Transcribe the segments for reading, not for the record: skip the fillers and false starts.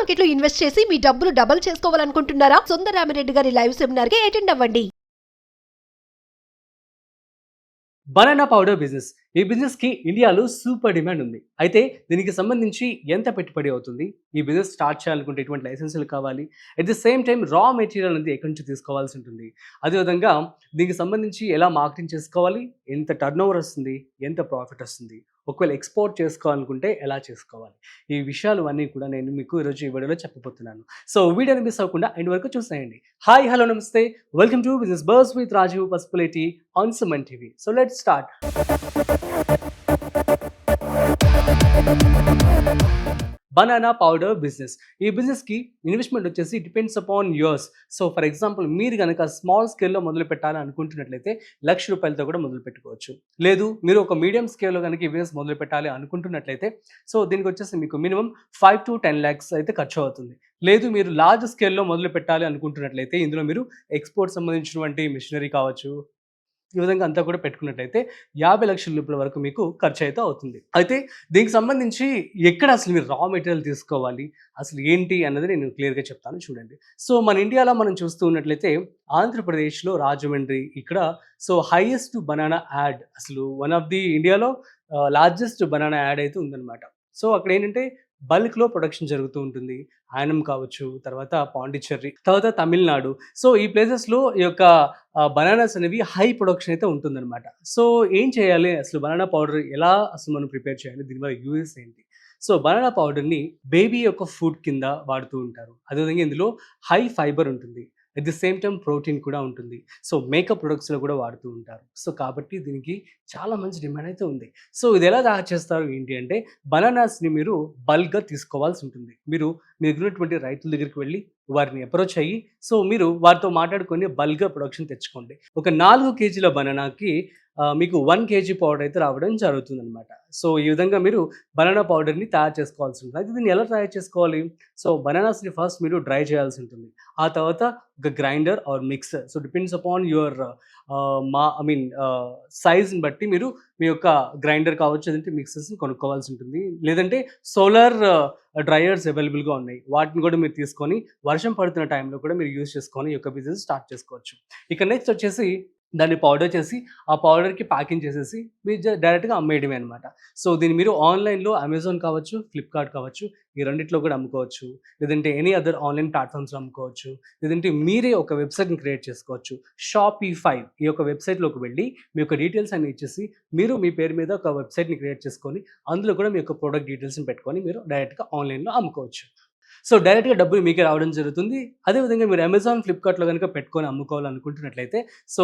Market లో invest చేసి మీ డబ్బులు డబుల్ చేసుకోవాలనుకుంటున్నారా? సుందరరామిరెడ్డి గారి లైవ్ సెమినార్ కి అటెండ్ అవ్వండి. Banana powder business. ఈ బిజినెస్‌కి ఇండియాలో సూపర్ డిమాండ్ ఉంది. అయితే దీనికి సంబంధించి ఎంత పెట్టుబడి అవుతుంది? ఈ బిజినెస్ స్టార్ట్ చేయాలనుకుంటే ఎటువంటి లైసెన్సులు కావాలి? At the same time raw material అనేది ఎక్కడి నుంచి తీసుకోవాల్సి ఉంటుంది? అదేవిధంగా దీనికి సంబంధించి ఎలా మార్కెటింగ్ చేసుకోవాలి? ఎంత టర్నోవర్ వస్తుంది? ఎంత ప్రాఫిట్ వస్తుంది? ఒకవేళ ఎక్స్‌పోర్ట్ చేసుకోవాలనుకుంటే ఎలా చేసుకోవాలి? ఈ విషయాలు అన్నీ కూడా నేను మీకు ఈరోజు ఈ వీడియోలో చెప్పబోతున్నాను. సో వీడియోని మిస్ అవ్వకుండా ఎండ్ వరకు చూసేయండి. హాయ్, హలో, నమస్తే. Welcome to business buzz with Rajeev Pasupuleti on Suman TV. So let's start. Banana powder business. ఈ బిజినెస్కి ఇన్వెస్ట్మెంట్ వచ్చేసి depends upon yours. So for example మీరు కనుక స్మాల్ స్కేల్లో మొదలు పెట్టాలని అనుకుంటున్నట్లయితే ₹1,00,000 కూడా మొదలు పెట్టుకోవచ్చు. లేదు మీరు ఒక మీడియం స్కేల్లో కనుక ఈ బిజినెస్ మొదలు పెట్టాలి అనుకుంటున్నట్లయితే సో దీనికి వచ్చేసి మీకు మినిమం 5 to 10 lakhs అయితే ఖర్చు అవుతుంది. లేదు మీరు లార్జ్ స్కేల్లో మొదలు పెట్టాలి అనుకుంటున్నట్లయితే ఇందులో మీరు ఎక్స్పోర్ట్ సంబంధించినటువంటి మిషనరీ కావచ్చు, ఈ విధంగా అంతా కూడా పెట్టుకున్నట్లయితే ₹50,00,000 వరకు మీకు ఖర్చు అయితే అవుతుంది. అయితే దీనికి సంబంధించి ఎక్కడ అసలు మీరు రా మెటీరియల్ తీసుకోవాలి, అసలు ఏంటి అన్నది నేను క్లియర్గా చెప్తాను చూడండి. సో మన ఇండియాలో మనం చూస్తూ ఉన్నట్లయితే ఆంధ్రప్రదేశ్లో రాజమండ్రి ఇక్కడ సో హైయెస్ట్ బనానా యాడ్, అసలు వన్ ఆఫ్ ది ఇండియాలో లార్జెస్ట్ బనానా యాడ్ అయితే ఉందన్నమాట. సో అక్కడ ఏంటంటే బల్క్లో ప్రొడక్షన్ జరుగుతూ ఉంటుంది. యానం కావచ్చు, తర్వాత పాండిచ్చేరి, తర్వాత తమిళనాడు. సో ఈ ప్లేసెస్లో ఈ యొక్క బనానాస్ అనేవి హై ప్రొడక్షన్ అయితే ఉంటుందన్నమాట. సో ఏం చేయాలి, అసలు బనానా పౌడర్ ఎలా అసలు మనం ప్రిపేర్ చేయాలి, దీనివల్ల యూజెస్ ఏంటి? సో బనానా పౌడర్ని బేబీ యొక్క ఫుడ్ కింద వాడుతూ ఉంటారు. అదేవిధంగా ఇందులో హై ఫైబర్ ఉంటుంది, at the same time protein కూడా ఉంటుంది. సో మేకప్ ప్రొడక్ట్స్లో కూడా వాడుతూ ఉంటారు. సో కాబట్టి దీనికి చాలా మంచి డిమాండ్ అయితే ఉంది. సో ఇది ఎలా తయారు చేస్తారు ఏంటి అంటే బనానాస్ని మీరు బల్క్గా తీసుకోవాల్సి ఉంటుంది. మీరు మీ దగ్గర ఉన్నటువంటి రైతుల దగ్గరికి వెళ్ళి వారిని అప్రోచ్ అయ్యి సో మీరు వారితో మాట్లాడుకొని బల్క్గా ప్రొడక్షన్ తెచ్చుకోండి. ఒక 4 kgల బనానాకి మీకు 1 kg పౌడర్ అయితే రావడం జరుగుతుందన్నమాట. సో ఈ విధంగా మీరు బనానా పౌడర్ని తయారు చేసుకోవాల్సి ఉంటుంది. అయితే దీన్ని ఎలా తయారు చేసుకోవాలి? సో బనానాస్ని ఫస్ట్ మీరు డ్రై చేయాల్సి ఉంటుంది. ఆ తర్వాత ఒక grinder or mixer, so depends upon your సైజ్ని బట్టి మీరు మీ యొక్క గ్రైండర్ కావచ్చు, లేదంటే మిక్సర్స్ని కొనుక్కోవాల్సి ఉంటుంది. లేదంటే సోలార్ డ్రైయర్స్ అవైలబుల్గా ఉన్నాయి, వాటిని కూడా మీరు తీసుకొని వర్షం పడుతున్న టైంలో కూడా మీరు యూజ్ చేసుకొని ఈ యొక్క బిజినెస్ స్టార్ట్ చేసుకోవచ్చు. ఇక నెక్స్ట్ వచ్చేసి దాన్ని పౌడర్ చేసి ఆ పౌడర్కి ప్యాకింగ్ చేసేసి మీరు డైరెక్ట్గా అమ్మేయడమే అనమాట. సో దీన్ని మీరు ఆన్లైన్లో అమెజాన్ కావచ్చు, ఫ్లిప్కార్ట్ కావచ్చు, ఈ రెండిట్లో కూడా అమ్ముకోవచ్చు. లేదంటే ఎనీ అదర్ ఆన్లైన్ ప్లాట్ఫామ్స్లో అమ్ముకోవచ్చు. లేదంటే మీరే ఒక వెబ్సైట్ని క్రియేట్ చేసుకోవచ్చు. షాపిఫై ఈ యొక్క వెబ్సైట్లోకి వెళ్ళి మీ యొక్క డీటెయిల్స్ అన్ని ఇచ్చేసి మీరు మీ పేరు మీద ఒక వెబ్సైట్ని క్రియేట్ చేసుకొని అందులో కూడా మీ యొక్క ప్రోడక్ట్ డీటెయిల్స్ని పెట్టుకొని మీరు డైరెక్ట్గా ఆన్లైన్లో అమ్ముకోవచ్చు. సో డైరెక్ట్గా డబ్బులు మీకే రావడం జరుగుతుంది. అదేవిధంగా మీరు అమెజాన్, ఫ్లిప్కార్ట్లో కనుక పెట్టుకొని అమ్ముకోవాలనుకుంటున్నట్లయితే సో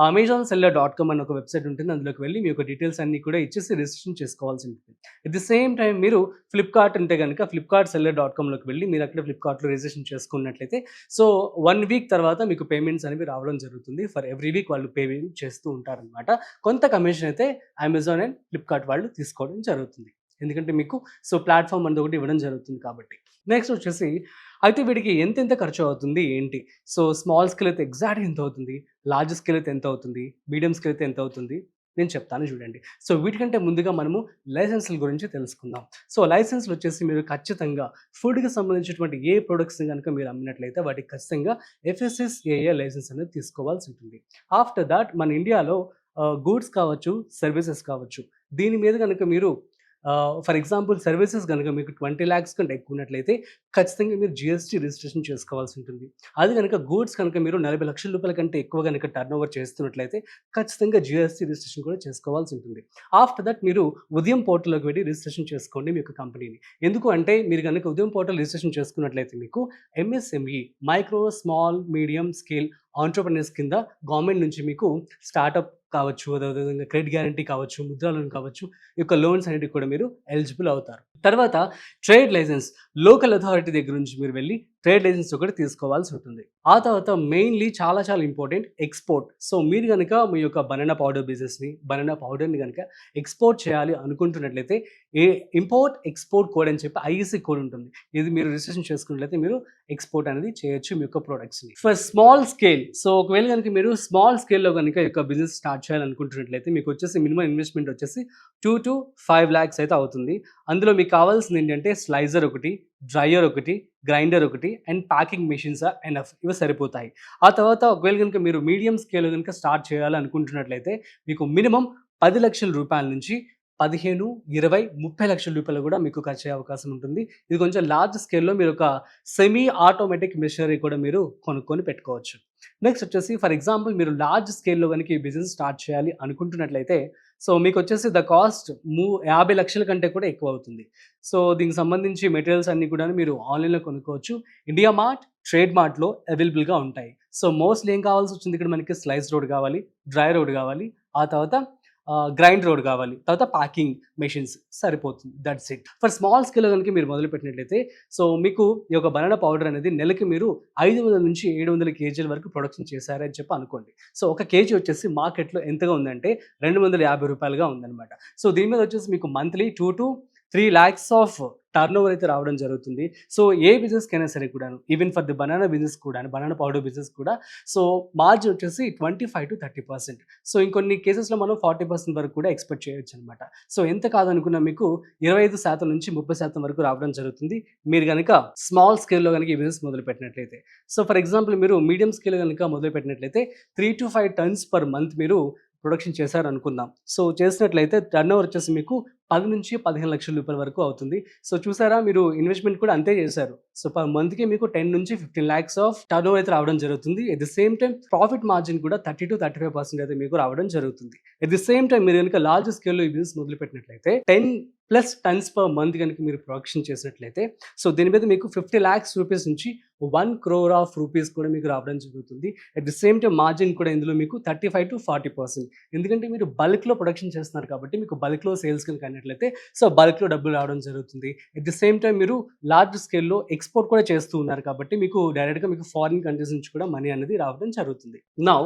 amazonseller.com అని ఒక వెబ్సైట్ ఉంటుంది. అందులోకి వెళ్ళి మీ యొక్క డీటెయిల్స్ అన్నీ కూడా ఇచ్చేసి రిజిస్ట్రేషన్ చేసుకోవాల్సి ఉంటుంది. అట్ ది సేమ్ టైం మీరు ఫ్లిప్కార్ట్ ఉంటే కనుక ఫ్లిప్కార్ట్seller.comలోకి వెళ్ళి మీరు అక్కడ ఫ్లిప్కార్ట్లో రిజిస్ట్రేషన్ చేసుకున్నట్లయితే సో 1 week తర్వాత మీకు పేమెంట్స్ అనేవి రావడం జరుగుతుంది. ఫర్ ఎవ్రీ వీక్ వాళ్ళు పేమెంట్ చేస్తూ ఉంటారనమాట. కొంత కమిషన్ అయితే అమెజాన్ అండ్ ఫ్లిప్కార్ట్ వాళ్ళు తీసుకోవడం జరుగుతుంది. ఎందుకంటే మీకు సో ప్లాట్ఫామ్ అనేది ఒకటి ఇవ్వడం జరుగుతుంది కాబట్టి. నెక్స్ట్ వచ్చేసి అయితే వీటికి ఎంత ఖర్చు అవుతుంది ఏంటి? సో స్మాల్ స్కేల్ అయితే ఎగ్జాక్ట్గా ఎంత అవుతుంది, లార్జ్ స్కేల్ అయితే ఎంత అవుతుంది, మీడియం స్కేల్ అయితే ఎంత అవుతుంది నేను చెప్తాను చూడండి. సో వీటికంటే ముందుగా మనము లైసెన్సుల గురించి తెలుసుకుందాం. సో లైసెన్స్లు వచ్చేసి మీరు ఖచ్చితంగా ఫుడ్కి సంబంధించినటువంటి ఏ ప్రొడక్ట్స్ని కనుక మీరు అమ్మినట్లయితే వాటికి ఖచ్చితంగా FSSAI లైసెన్స్ అనేది తీసుకోవాల్సి ఉంటుంది. ఆఫ్టర్ దాట్ మన ఇండియాలో గూడ్స్ కావచ్చు, సర్వీసెస్ కావచ్చు, దీని మీద కనుక మీరు ఫర్ ఎగ్జాంపుల్ సర్వీసెస్ కనుక మీకు 20 lakhs కంటే ఎక్కువ ఉన్నట్లయితే ఖచ్చితంగా మీరు GST రిజిస్ట్రేషన్ చేసుకోవాల్సి ఉంటుంది. అది కనుక గూడ్స్ కనుక మీరు ₹40,00,000 కంటే ఎక్కువ కనుక టర్నోవర్ చేస్తున్నట్లయితే ఖచ్చితంగా GST రిజిస్ట్రేషన్ కూడా చేసుకోవాల్సి ఉంటుంది. ఆఫ్టర్ దట్ మీరు ఉదయం పోర్టల్లోకి వెళ్ళి రిజిస్ట్రేషన్ చేసుకోండి మీ యొక్క కంపెనీని. ఎందుకు అంటే మీరు కనుక ఉదయం పోర్టల్ రిజిస్ట్రేషన్ చేసుకున్నట్లయితే మీకు MSME micro small medium scale entrepreneurs కింద గవర్నమెంట్ నుంచి మీకు స్టార్టప్ కావచ్చు, అదేవిధంగా క్రెడిట్ గ్యారంటీ కావచ్చు, ముద్రా లోన్ కావచ్చు, ఈ యొక్క లోన్స్ అనేటివి కూడా మీరు ఎలిజిబుల్ అవుతారు. తర్వాత ట్రేడ్ లైసెన్స్, లోకల్ అథారిటీ దగ్గర నుంచి మీరు వెళ్ళి ట్రేడ్ లైసెన్స్ ఒకటి తీసుకోవాల్సి ఉంటుంది. ఆ తర్వాత మెయిన్లీ చాలా ఇంపార్టెంట్ ఎక్స్పోర్ట్. సో మీరు కనుక మీ యొక్క బనానా పౌడర్ బిజినెస్ని, బనానా పౌడర్ని కనుక ఎక్స్పోర్ట్ చేయాలి అనుకుంటున్నట్లయితే ఇంపోర్ట్ ఎక్స్పోర్ట్ కోడ్ అని చెప్పి IEC కోడ్ ఉంటుంది. ఇది మీరు రిజిస్ట్రేషన్ చేసుకున్నట్లయితే మీరు ఎక్స్పోర్ట్ అనేది చేయొచ్చు మీ యొక్క ప్రొడక్ట్స్ని. ఫర్ స్మాల్ స్కేల్, సో ఒకవేళ కనుక మీరు స్మాల్ స్కేల్లో కనుక ఈ యొక్క బిజినెస్ స్టార్ట్ చేయాలనుకుంటున్నట్లయితే మీకు వచ్చేసి మినిమం ఇన్వెస్ట్మెంట్ వచ్చేసి 2 to 5 lakhs అయితే అవుతుంది. అందులో మీకు కావాల్సింది ఏంటంటే స్లైజర్ ఒకటి, డ్రైయర్ ఒకటి, గ్రైండర్ ఒకటి అండ్ ప్యాకింగ్ మెషిన్స్ ఎనఫ్, ఇవి సరిపోతాయి. ఆ తర్వాత ఒకవేళ కనుక మీరు మీడియం స్కేల్ కనుక స్టార్ట్ చేయాలి అనుకుంటున్నట్లయితే మీకు మినిమం 10 లక్షల రూపాయల నుంచి 15, 20, 30 లక్షల రూపాయలు కూడా మీకు ఖర్చు అయ్యే అవకాశం ఉంటుంది. ఇది కొంచెం లార్జ్ స్కేల్లో మీరు ఒక సెమీ ఆటోమేటిక్ మిషనరీ కూడా మీరు కొనుక్కొని పెట్టుకోవచ్చు. నెక్స్ట్ వచ్చేసి ఫర్ ఎగ్జాంపుల్ మీరు లార్జ్ స్కేల్లో కనుక ఈ బిజినెస్ స్టార్ట్ చేయాలి అనుకుంటున్నట్లయితే సో మీకు వచ్చేసి ద కాస్ట్ 50 లక్షల కంటే కూడా ఎక్కువ అవుతుంది. సో దీనికి సంబంధించి మెటీరియల్స్ అన్ని కూడా మీరు ఆన్లైన్లో కొనుక్కోవచ్చు. ఇండియా మార్ట్, ట్రేడ్ మార్ట్లో అవైలబుల్గా ఉంటాయి. సో మోస్ట్లీ ఏం కావాల్సి వచ్చింది ఇక్కడ మనకి స్లైస్ రోడ్ కావాలి, డ్రై రోడ్ కావాలి, ఆ తర్వాత గ్రైండ్ రోడ్ కావాలి, తర్వాత ప్యాకింగ్ మెషిన్స్ సరిపోతుంది. That's it. ఫర్ స్మాల్ స్కేల్లో కనుక మీరు మొదలు పెట్టినట్లయితే సో మీకు ఈ యొక్క బనానా పౌడర్ అనేది నెలకి మీరు 500 నుంచి 700 కేజీల వరకు ప్రొడక్షన్ చేశారని చెప్పి అనుకోండి. సో ఒక కేజీ వచ్చేసి మార్కెట్లో ఎంతగా ఉందంటే 250 రూపాయలుగా ఉందన్నమాట. సో దీని మీద వచ్చేసి మీకు monthly 2 to 3 lakhs of turn over అయితే రావడం జరుగుతుంది. సో ఏ బిజినెస్కి అయినా సరే కూడాను, even for the banana business కూడా, బనానా పౌడర్ బిజినెస్ కూడా సో మార్జిన్ వచ్చేసి 25 to 30%. సో ఇంకొన్ని కేసెస్లో మనం 40% వరకు కూడా ఎక్స్పెక్ట్ చేయొచ్చు అనమాట. సో ఎంత కాదనుకున్నా మీకు 25% నుంచి 30% వరకు రావడం జరుగుతుంది మీరు కనుక స్మాల్ స్కేల్లో కనుక ఈ బిజినెస్ మొదలు పెట్టినట్లయితే. సో ఫర్ ఎగ్జాంపుల్ మీరు మీడియం స్కేల్ కనుక మొదలు పెట్టినట్లయితే 3 to 5 tons పర్ మంత్ మీరు ప్రొడక్షన్ చేశారు అనుకుందాం. సో చేసినట్లయితే టర్న్ ఓవర్ వచ్చేసి మీకు 10 నుంచి 15 లక్షల రూపాయల వరకు అవుతుంది. సో చూసారా, మీరు ఇన్వెస్ట్మెంట్ కూడా అంతే చేశారు. సో పర్ మంత్కి మీకు 10 నుంచి 15 lakhs ఆఫ్ టర్న్ ఓవర్ అయితే రావడం జరుగుతుంది. At the same time profit margin కూడా 30 to 35% అయితే మీకు రావడం జరుగుతుంది. ఎట్ ది సేమ్ టైం మీరు కనుక లార్జ్ స్కేల్లో ఈ బిజినెస్ మొదలు పెట్టినట్లయితే 10+ tons పర్ మంత్ కనుక మీరు ప్రొడక్షన్ చేసినట్లయితే సో దీని మీద మీకు 50 lakhs రూపీస్ నుంచి 1 crore ఆఫ్ రూపీస్ కూడా మీకు రావడం జరుగుతుంది. At the same time margin కూడా ఇందులో మీకు 35 to 40%. ఎందుకంటే మీరు బల్క్లో ప్రొడక్షన్ చేస్తున్నారు కాబట్టి మీకు బల్క్లో సేల్స్ కనుక అయినట్లయితే సో బల్క్లో డబ్బులు రావడం జరుగుతుంది. ఎట్ ది సేమ్ టైం మీరు లార్జ్ స్కేల్లో ఎక్స్పోర్ట్ కూడా చేస్తూ ఉన్నారు కాబట్టి మీకు డైరెక్ట్గా మీకు ఫారిన్ కంట్రీస్ నుంచి కూడా మనీ అనేది రావడం జరుగుతుంది. Now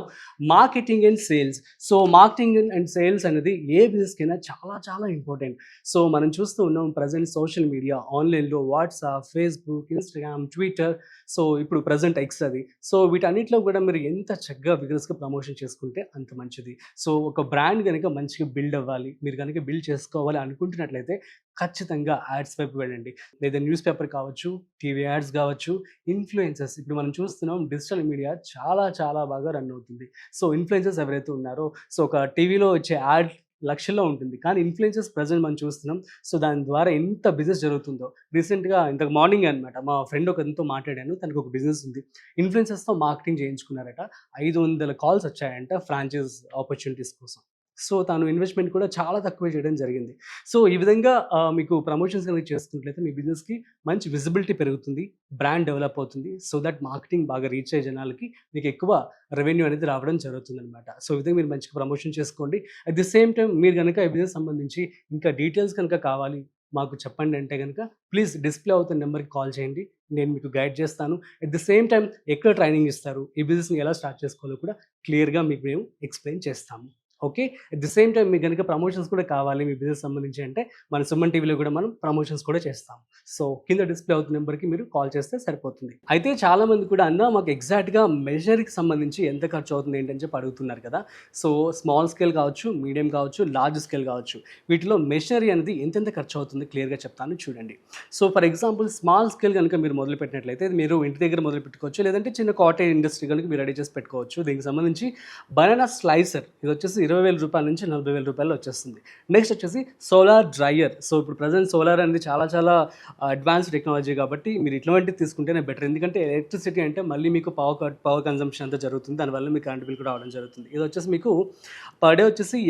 marketing and sales. So marketing and sales అనేది ఏ బిజినెస్కైనా చాలా చాలా ఇంపార్టెంట్. సో మనం చూస్తూ ఉన్నాం ప్రజెంట్ సోషల్ మీడియా, ఆన్లైన్లో WhatsApp, Facebook, Instagram, Twitter, so ఇప్పుడు ప్రజెంట్ ఎక్స్ అది. సో వీటన్నిటిలో కూడా మీరు ఎంత చక్కగా విగ్రెస్గా ప్రమోషన్ చేసుకుంటే అంత మంచిది. సో ఒక బ్రాండ్ కనుక మంచిగా బిల్డ్ అవ్వాలి, మీరు కనుక బిల్డ్ చేసుకోవాలి అనుకుంటున్నట్లయితే ఖచ్చితంగా యాడ్స్ వైపు వెళ్ళండి. లేదా న్యూస్ పేపర్ కావచ్చు, టీవీ యాడ్స్ కావచ్చు, ఇన్ఫ్లుయెన్సర్స్. ఇప్పుడు మనం చూస్తున్నాం డిజిటల్ మీడియా చాలా చాలా బాగా రన్ అవుతుంది. సో ఇన్ఫ్లుయెన్సర్స్ ఎవరైతే ఉన్నారో సో ఒక టీవీలో వచ్చే యాడ్ లక్షల్లో ఉంటుంది, కానీ ఇన్ఫ్లుయెన్సర్స్ ప్రజెంట్ మనం చూస్తున్నాం. సో దాని ద్వారా ఎంత బిజినెస్ జరుగుతుందో. రీసెంట్గా ఇంతకు మార్నింగ్ అనమాట మా ఫ్రెండ్ ఒకరితో మాట్లాడాను, తనకు ఒక బిజినెస్ ఉంది. ఇన్ఫ్లుయెన్సర్స్తో మార్కెటింగ్ చేయించుకున్నారట. 500 కాల్స్ వచ్చాయంట ఫ్రాంచైజ్ ఆపర్చునిటీస్ కోసం. సో తను ఇన్వెస్ట్మెంట్ కూడా చాలా తక్కువ చేయడం జరిగింది. సో ఈ విధంగా మీకు ప్రమోషన్స్ కనుక చేసుకున్నట్లయితే మీ బిజినెస్కి మంచి విజిబిలిటీ పెరుగుతుంది, బ్రాండ్ డెవలప్ అవుతుంది. సో దట్ మార్కెటింగ్ బాగా రీచ్ అయ్యే జనాలకి మీకు ఎక్కువ రెవెన్యూ అనేది రావడం జరుగుతుంది అనమాట. సో ఈ విధంగా మీరు మంచిగా ప్రమోషన్ చేసుకోండి. అట్ ది సేమ్ టైం మీరు కనుక ఈ బిజినెస్ సంబంధించి ఇంకా డీటెయిల్స్ కనుక కావాలి మాకు చెప్పండి అంటే కనుక ప్లీజ్ డిస్ప్లే అవుతున్న నెంబర్కి కాల్ చేయండి, నేను మీకు గైడ్ చేస్తాను. అట్ ది సేమ్ టైం ఎక్కడ ట్రైనింగ్ ఇస్తారు, ఈ బిజినెస్ని ఎలా స్టార్ట్ చేసుకోవాలో కూడా క్లియర్గా మీకు మేము ఎక్స్ప్లెయిన్ చేస్తాము. Okay. At the same time మీకు కనుక ప్రమోషన్స్ కూడా కావాలి మీ బిజినెస్ సంబంధించి అంటే మన సుమన్ టీవీలో కూడా మనం ప్రమోషన్స్ కూడా చేస్తాం. సో కింద డిస్ప్లే అవుతున్న నెంబర్కి మీరు కాల్ చేస్తే సరిపోతుంది. అయితే చాలామంది కూడా అన్న మాకు ఎగ్జాక్ట్గా మెజర్కి సంబంధించి ఎంత ఖర్చు అవుతుంది ఏంటని చెప్పి అడుగుతున్నారు కదా. సో స్మాల్ స్కేల్ కావచ్చు, మీడియం కావచ్చు, లార్జ్ స్కేల్ కావచ్చు, వీటిలో మెషినరీ అనేది ఎంతెంత ఖర్చు అవుతుంది క్లియర్గా చెప్తాను చూడండి. So for example small scale కనుక మీరు మొదలు పెట్టినట్లయితే మీరు ఇంటి దగ్గర మొదలు పెట్టుకోవచ్చు, లేదంటే చిన్న కాటేజ్ ఇండస్ట్రీ కనుక మీరు రెడీ చేసి పెట్టుకోవచ్చు. దీనికి సంబంధించి బనానా స్లైసర్, ఇది వచ్చేసి 20,000 రూపాయల నుంచి 40,000 రూపాయలు వచ్చేస్తుంది. నెక్స్ట్ వచ్చేసి సోలార్ డ్రైయర్. సో ఇప్పుడు ప్రజెంట్ సోలార్ అనేది చాలా చాలా అడ్వాన్స్ టెక్నాలజీ కాబట్టి మీరు ఇటువంటివి తీసుకుంటేనే బెటర్. ఎందుకంటే ఎలక్ట్రిసిటీ అంటే మళ్ళీ మీకు పవర్ కన్జంప్షన్ అంతా జరుగుతుంది, దానివల్ల మీకు కరెంట్ బిల్ కూడా రావడం జరుగుతుంది. ఇది వచ్చేసి మీకు పర్ డే వచ్చేసి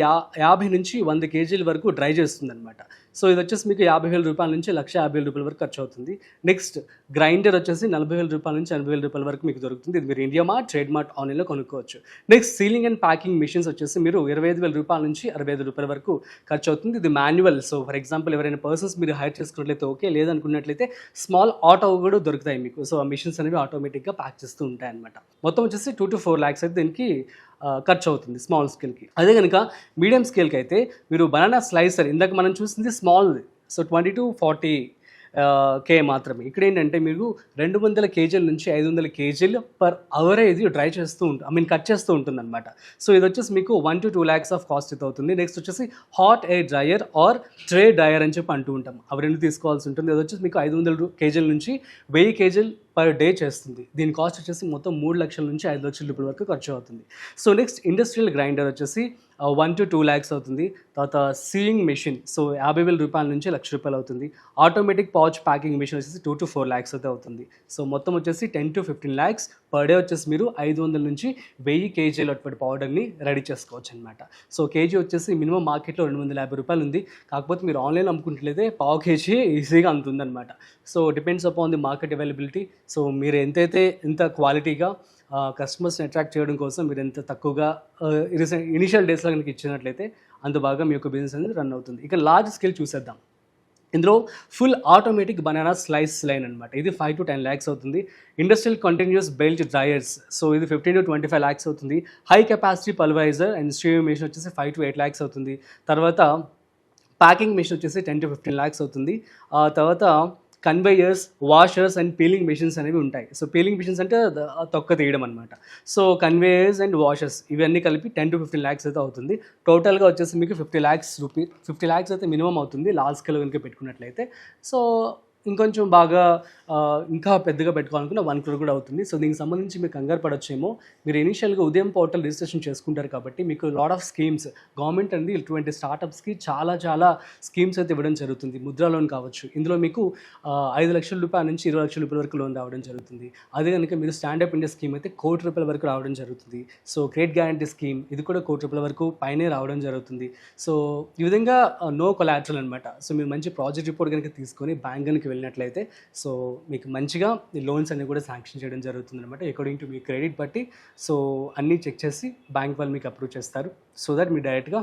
50 నుంచి 100 కేజీల వరకు డ్రై చేస్తుంది అనమాట. సో ఇది వచ్చేసి మీకు 50,000 రూపాయల నుంచి 1,50,000 రూపాయల వరకు ఖర్చు అవుతుంది. నెక్స్ట్ గ్రైండర్ వచ్చేసి 40,000 రూపాయల నుంచి 80,000 రూపాయల వరకు మీకు దొరుకుతుంది. ఇది మీరు ఇండియా మార్ట్, ట్రేడ్ మార్ట్ ఆన్లైన్లో కొనుక్కోవచ్చు. Next ceiling and packing machines వచ్చేసి మీరు 25,000 రూపాయల నుంచి 65,000 రూపాయల వరకు ఖర్చు అవుతుంది. ఇది మాన్యువల్. సో ఫర్ ఎగ్జాంపుల్ ఎవరైనా పర్సన్స్ మీరు హైర్ చేసుకున్నట్లయితే ఓకే, లేదనుకున్నట్లయితే స్మాల్ ఆటో కూడా దొరుకుతాయి మీకు. సో ఆ మిషన్స్ అనేవి ఆటోమేటిక్గా ప్యాక్ చేస్తూ ఉంటాయి అనమాట. మొత్తం వచ్చేసి 2 to 4 lakhs అయితే దీనికి ఖర్చు అవుతుంది స్మాల్ స్కేల్కి. అదే కనుక మీడియం స్కేల్కి అయితే మీరు బనానా స్లైసర్, ఇందాక మనం చూసింది స్మాల్ది, సో 20 to 40 కే మాత్రమే. ఇక్కడ ఏంటంటే మీరు 200 కేజీల నుంచి 500 కేజీలు పర్ అవర్ ఇది డ్రై చేస్తూ కట్ చేస్తూ ఉంటుందన్నమాట. సో ఇది వచ్చేసి మీకు 1 to 2 lakhs ఆఫ్ కాస్ట్ అయితే అవుతుంది. నెక్స్ట్ వచ్చేసి hot air dryer or tray dryer అని చెప్పి అంటూ ఉంటాం. అవి రెండు తీసుకోవాల్సి ఉంటుంది. అది వచ్చేసి మీకు 500 కేజీల నుంచి 1000 కేజీలు పర్ డే చేస్తుంది. దీని కాస్ట్ వచ్చేసి మొత్తం 3 లక్షల నుంచి 5 లక్షల రూపాయల వరకు ఖర్చు అవుతుంది. సో నెక్స్ట్ ఇండస్ట్రియల్ గ్రైండర్ వచ్చేసి 1 to 2 lakhs అవుతుంది. తర్వాత సీయింగ్ మెషిన్ సో 50,000 రూపాయల నుంచి ₹1,00,000 అవుతుంది. ఆటోమేటిక్ పౌచ్ ప్యాకింగ్ మెషిన్ వచ్చేసి 2 to 4 lakhs అయితే అవుతుంది. సో మొత్తం వచ్చేసి 10 to 15 lakhs పర్ డే వచ్చేసి మీరు 500 నుంచి 1000 కేజీల అటువంటి పౌడర్ని రెడీ చేసుకోవచ్చు అనమాట. సో కేజీ వచ్చేసి మినిమం మార్కెట్లో ₹250 ఉంది. కాకపోతే మీరు ఆన్లైన్ అమ్ముకుంటలేదే పావు కేజీ ఈజీగా అంత ఉందన్నమాట. So depends upon the market availability. So మీరు ఎంత క్వాలిటీగా కస్టమర్స్ని అట్రాక్ట్ చేయడం కోసం మీరు ఎంత తక్కువగా ఇనిషియల్ డేస్లో కనుక ఇచ్చినట్లయితే అంత బాగా మీ యొక్క బిజినెస్ అనేది రన్ అవుతుంది. ఇక లార్జ్ స్కేల్ చూసేద్దాం. ఇందులో full automatic banana slice line అనమాట. ఇది 5 to 10 lakhs అవుతుంది. Industrial continuous belt dryers so ఇది 15 to 25 lakhs అవుతుంది. High capacity pulverizer and steam machine వచ్చేసి 5 to 8 lakhs అవుతుంది. తర్వాత ప్యాకింగ్ మెషిన్ వచ్చేసి 10 to 15 lakhs అవుతుంది. తర్వాత conveyors, washers and peeling machines అనేవి ఉంటాయి. సో పీలింగ్ మెషిన్స్ అంటే తొక్క తీయడం అనమాట. సో కన్వేయర్స్ అండ్ వాషర్స్ ఇవన్నీ కలిపి 10 to 15 lakhs అయితే అవుతుంది. టోటల్గా వచ్చేసి మీకు 50 lakhs అయితే మినిమం అవుతుంది లార్జ్ స్కేల్ కనుక పెట్టుకున్నట్లయితే. సో ఇంకొంచెం బాగా ఇంకా పెద్దగా పెట్టుకోవాలనుకున్న 1 crore కూడా అవుతుంది. సో దీనికి సంబంధించి మీరు కంగారు పడొచ్చేమో. మీరు ఇనిషియల్గా ఉదయం పోర్టల్ రిజిస్ట్రేషన్ చేసుకుంటారు కాబట్టి మీకు లాట్ ఆఫ్ స్కీమ్స్ గవర్నమెంట్ అనేది ఇటువంటి స్టార్టప్స్కి చాలా స్కీమ్స్ అయితే ఇవ్వడం జరుగుతుంది. ముద్రా లోన్ కావచ్చు. ఇందులో మీకు 5 లక్షల రూపాయల నుంచి 20 లక్షల రూపాయల వరకు లోన్ రావడం జరుగుతుంది. అదే కనుక మీరు స్టాండప్ ఇండియా స్కీమ్ అయితే ₹1,00,00,000 వరకు రావడం జరుగుతుంది. సో క్రెడిట్ గ్యారంటీ స్కీమ్ ఇది కూడా ₹1,00,00,000 వరకు పైనే రావడం జరుగుతుంది. సో ఈ విధంగా నో కొలాటరల్ అనమాట. సో మీరు మంచి ప్రాజెక్ట్ రిపోర్ట్ కనుక తీసుకొని బ్యాంక్ కనుక వెళ్ళినట్లయితే సో మీకు మంచిగా లోన్స్ అన్ని కూడా శాంక్షన్ చేయడం జరుగుతుంది అనమాట. అకార్డింగ్ టు మీ క్రెడిట్ బట్టి సో అన్నీ చెక్ చేసి బ్యాంక్ వాళ్ళు మీకు అప్రూవ్ చేస్తారు. సో దట్ మీరు డైరెక్ట్గా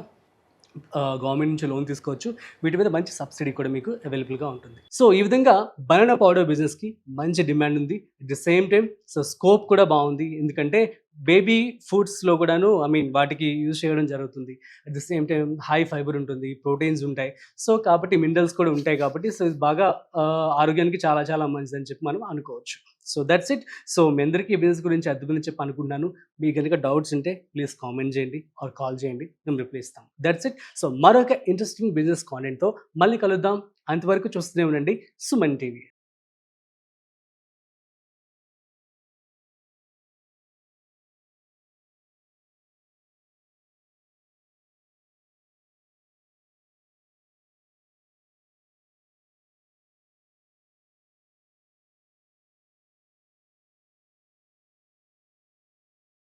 గవర్నమెంట్ నుంచి లోన్ తీసుకోవచ్చు. వీటి మీద మంచి సబ్సిడీ కూడా మీకు అవైలబుల్గా ఉంటుంది. సో ఈ విధంగా బనానా పౌడర్ బిజినెస్కి మంచి డిమాండ్ ఉంది. At the same time so scope కూడా బాగుంది. ఎందుకంటే బేబీ ఫుడ్స్లో కూడాను వాటికి యూజ్ చేయడం జరుగుతుంది. At the same time high fibre ఉంటుంది, ప్రోటీన్స్ ఉంటాయి. సో కాబట్టి మినరల్స్ కూడా ఉంటాయి కాబట్టి సో ఇది బాగా ఆరోగ్యానికి చాలా మంచిదని చెప్పి మనం అనుకోవచ్చు. So that's it. సో మీ అందరికీ ఈ బిజినెస్ గురించి అర్థమని చెప్పి అనుకుంటున్నాను. మీకు కనుక డౌట్స్ ఉంటే ప్లీజ్ కామెంట్ చేయండి ఆర్ కాల్ చేయండి, మేము రిప్లై ఇస్తాం. That's it. సో మరొక ఇంట్రెస్టింగ్ బిజినెస్ కాంటెంట్తో మళ్ళీ కలుద్దాం. అంతవరకు చూస్తూనే ఉండండి సుమన్ టీవీ.